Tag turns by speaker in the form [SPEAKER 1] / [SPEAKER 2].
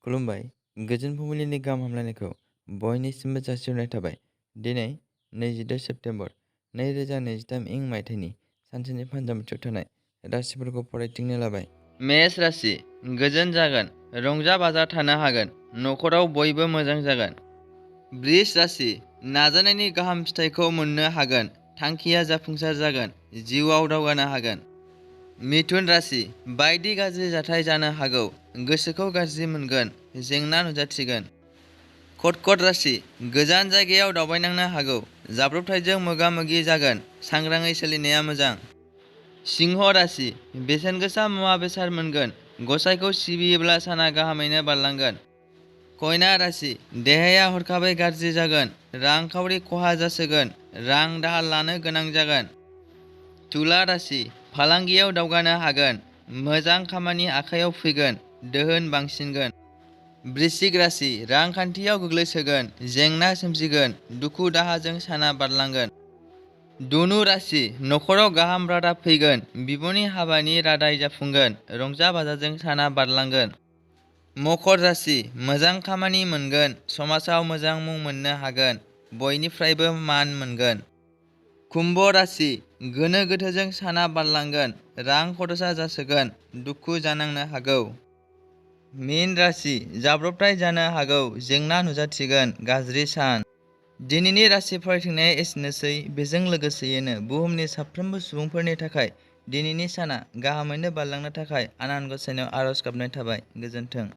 [SPEAKER 1] खुलुमबाय। गोजोन फुंबिलिनि गाहाम हामलायनायखौ बयनिसिमबो जासिहरनाय थाबाय। दिनै 22 सेप्तेम्बर 2023 इं मायथाइनि सानसेनि फानजामुथियाव थानाय राशिफोरखौ फरायथिंनो लाबाय। मेष राशि, गोजोन जागोन, रंजा बाजा थानो हागोन, नखराव बयबो मोजां जागोन। वृष राशि, नाजानायनि गाहाम फिथाइखौ मोननो हागोन, थांखिया जाफुंसार जागोन, जिउआव दावगानो हागोन। मिथुन राशि, बायदि गाज्रि जाथाय जानो हागौ, गोसोखौ गाज्रि मोनगोन, जेंना नुजाथिगोन। कर्कट राशि, गोजान जायगायाव दावबायनांनो हागौ, जाब्रबथायजों मोगा मोगि जागोन, सांग्राङै सोलिनाया मोजां। सिंह राशि, बेसेन गोसा मुवा बेसाद मोनगोन, गसाइखौ सिबियोब्ला साना गाहामैनो बारलांगोन। कन्या राशि, देहाया हरखाबै गाज्रि जागोन, रांखावरि खहा जासोगोन, रां दाहार लानो गोनां जागोन। तुला राशि, फालांगियाव दावगानो हागोन, मोजां खामानि आखायाव फैगोन, दोहोन बांसिनगोन। वृश्चिक राशि, रांखान्थियाव गोग्लैसोगोन, जेंना सोमजिगोन, दुखु दाहाजों साना बारलांगोन। धनु राशि, नखराव गाहाम रादाब फैगोन, बिब'नि हाबानि रादाय जाफुंगोन, रंजा बाजाजों साना बारलांगोन। मकर राशि, मोजां खामानि मोनगोन, समाजाव मोजां मुं मोननो हागोन, बयनिफ्रायबो मान मोनगोन। कुम्भ राशि, गोनो गोथोजों साना बारलांगोन, रां खरसा जासोगोन, दुखु जानांनो हागौ। मीन राशि, जाब्रबथाय जानो हागौ, जेंना नुजाथिगोन, गाज्रि सान। दिनैनि राशि फरायथिंनाया एसेनोसै। बेजों लोगोसेयैनो बुहुमनि साफ्रोमबो सुबुंफोरनि थाखाय दिनैनि साना गाहामैनो बारलांनो थाखाय आनान गसाइनाव आरज गाबनाय थाबाय। गोजोन्थों।